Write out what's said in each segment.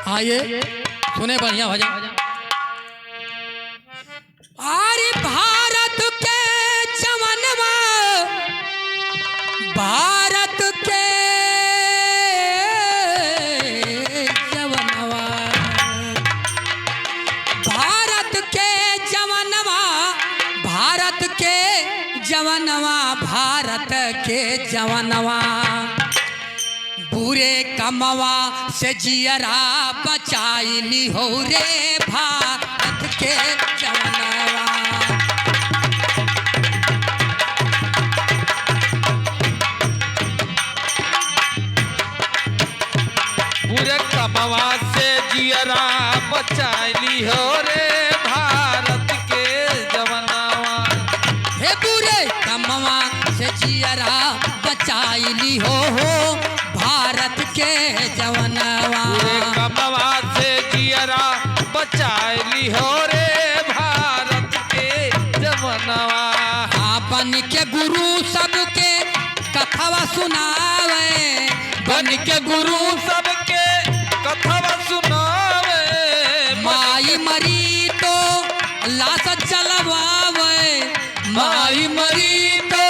आइए सुने बढ़िया भजन। अरे भारत के जवनवा, भारत के जवनवा, भारत के जवनवा, भारत के जवनवा, भारत के जवनवा, बुरे कमवा से जियरा बचाइली हो रे भारत के जवनवा। बुरे कमवा से जियरा बचाइली हो रे भारत के जवनवा। हे बुरे कमवा से जियरा बचाइली हो भारत के जवनवा। बुरे कमवा से जियरा बचाइली हो रे भारत के जवनवा। बन के गुरु सबके कथवा सुनावे, बन के गुरु सबके कथवा सुनावे। माई मरी तो लाश जलवावे, माई मरी तो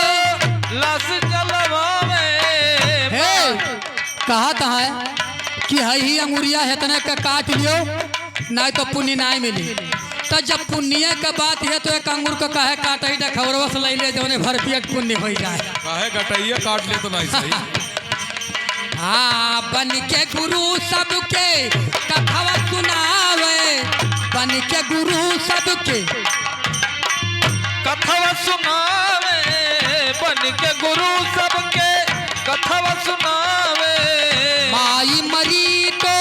लाश जलवावे। कहत है कि ही अंगुरिया हेतने का काट लियो नहीं तो पुण्य नहीं मिली। तो जब पुण्य का बात है तो एक अंगूर को कहे काटे खबरवा से ले जौने भर पेट पुण्य हो जाए। काहे कटाइए काट ले तो नहीं सही। हाँ बन के गुरु सबके कथवा सुनावे, बन के गुरु सबके कथवा सुनावे। बन के गुरु सबके कथवा सुनावे। माई मरी तो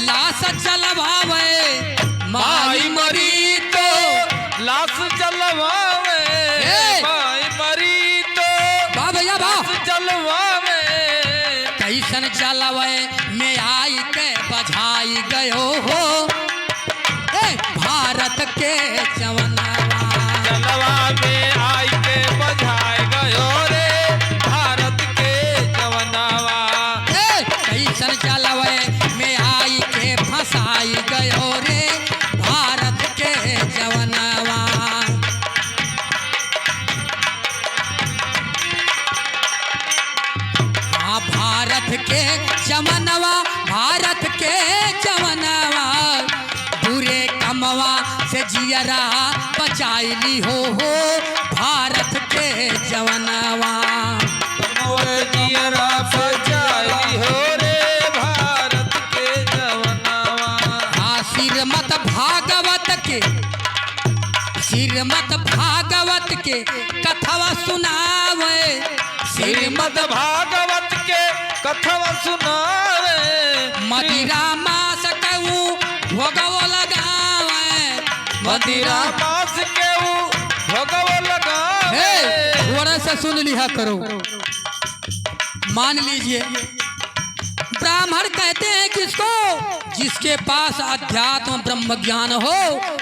लाश जलवावे, माई मरी तो लाश जलवावे। माई मरी तो बाबा लाश जलवावे। कैसन जलवे में आई के बझाई गयो हो भारत के जवनवा। जलवा में आई के बझाए गयो रे भारत के जवनवा। कैसन जलवे में आई के फंसाई गयो रे भारत के जवनवा। हाँ भारत के जवनवा, भारत के जवनवा, बुरे कमवा से जियरा बचाइली हो भारत के जवनवा। जियरा बचाई हो रे भारत के जवनवा। हाँ श्रीमद् भागवत के, श्रीमद् भागवत के कथवा सुनावे, श्रीमद् भागवत के कथवा सुनावे। मदिरा मास कहूँ भोगवो लगावे, मदिरा मास के भोगव लगावे। थोड़ा सा सुन लिया करो। मान लीजिए ब्राह्मण कहते हैं किसको, जिसके पास अध्यात्म ब्रह्म ज्ञान हो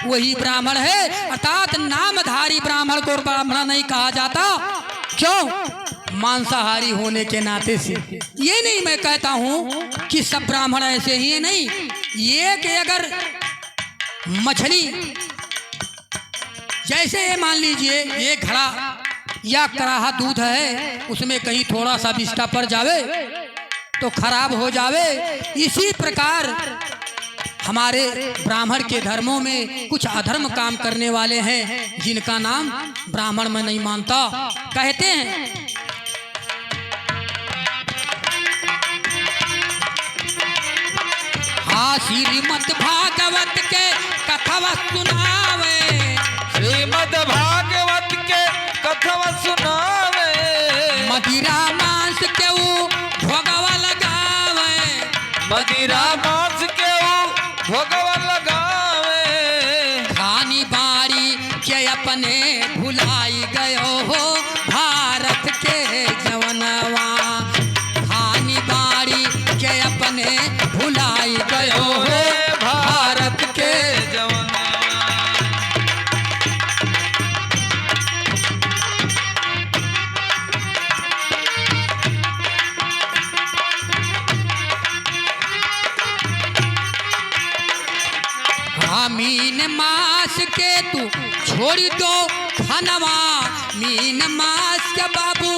वही ब्राह्मण है। अर्थात नामधारी ब्राह्मण को ब्राह्मण नहीं कहा जाता। क्यों? मांसाहारी होने के नाते से। ये नहीं मैं कहता हूँ कि सब ब्राह्मण ऐसे ही है, नहीं। ये कि अगर मछली जैसे मान लीजिए ये घड़ा या कराहा दूध है, उसमें कहीं थोड़ा सा बिस्टा पड़ जावे तो खराब हो जावे। इसी प्रकार हमारे ब्राह्मण के धर्मों में कुछ अधर्म काम करने वाले हैं जिनका नाम ब्राह्मण में नहीं मानता। कहते हैं हाँ श्रीमद् भागवत के कथवा सुनावे, श्रीमद् भागवत के कथवा सुनावे। मदिरा मांस के भोगवा लगावे, मदिरा मांस के भोगवा लगावे। खानी बारी के अपने भुलाई गयो हो भारत के जवनवा। खानी बारी के अपने भुलाई गयो हो भारत के जवनवा। मीन मास के तू छोड़ दो खनवा, मीन मास के बाबू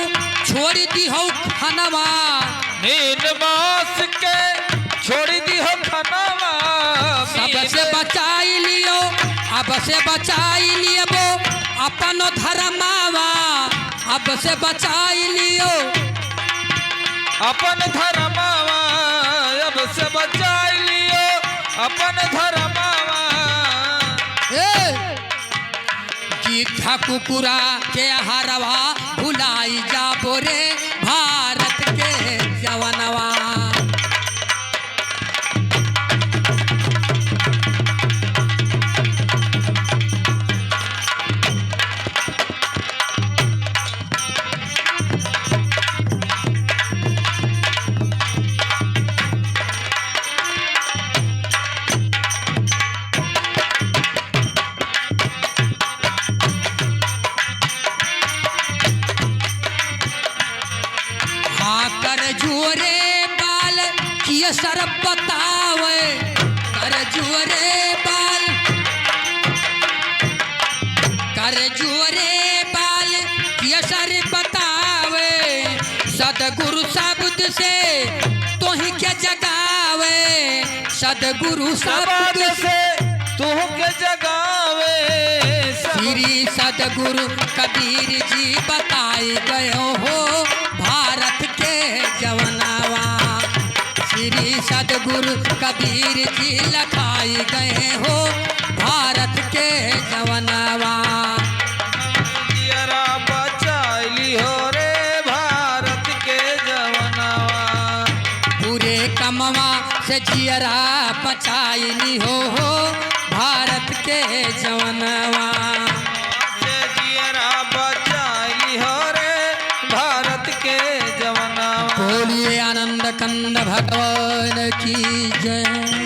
छोड़ दी हो खनवा। मीन मास के छोड़ दी हो खनवा, सबसे बचाई लियो, अब से बचाई लियो अपन धर्मावा, अब से बचाई लियो अपन धर्मावा, अब से बचाई लियो अपन धर्मावा। गीठा कुकुरा के हरवा भुलाई जाबो रे भारत के जवनवा। कर जुअरे बाल किया सर बतावे, कर जुअरे बाल, कर जुअरे बाल किया सर बतावे। सदगुरु शब्द से तो ही क्या जगावे, सदगुरु शब्द से तू के जगावे। श्री सदगुरु कबीर जी बताए गए हो भारत के जवनवा। श्री सदगुरु कबीर जी लखाई गए हो भारत के जवनवा। जियरा बचाई हो रे भारत के जवनवा, पूरे कमवा से जियरा बचाई हो भारत के जवनवा। से जियरा बचाई हो रे भारत के जवनवा। बोलिए आनंद कंद भगवान की जय।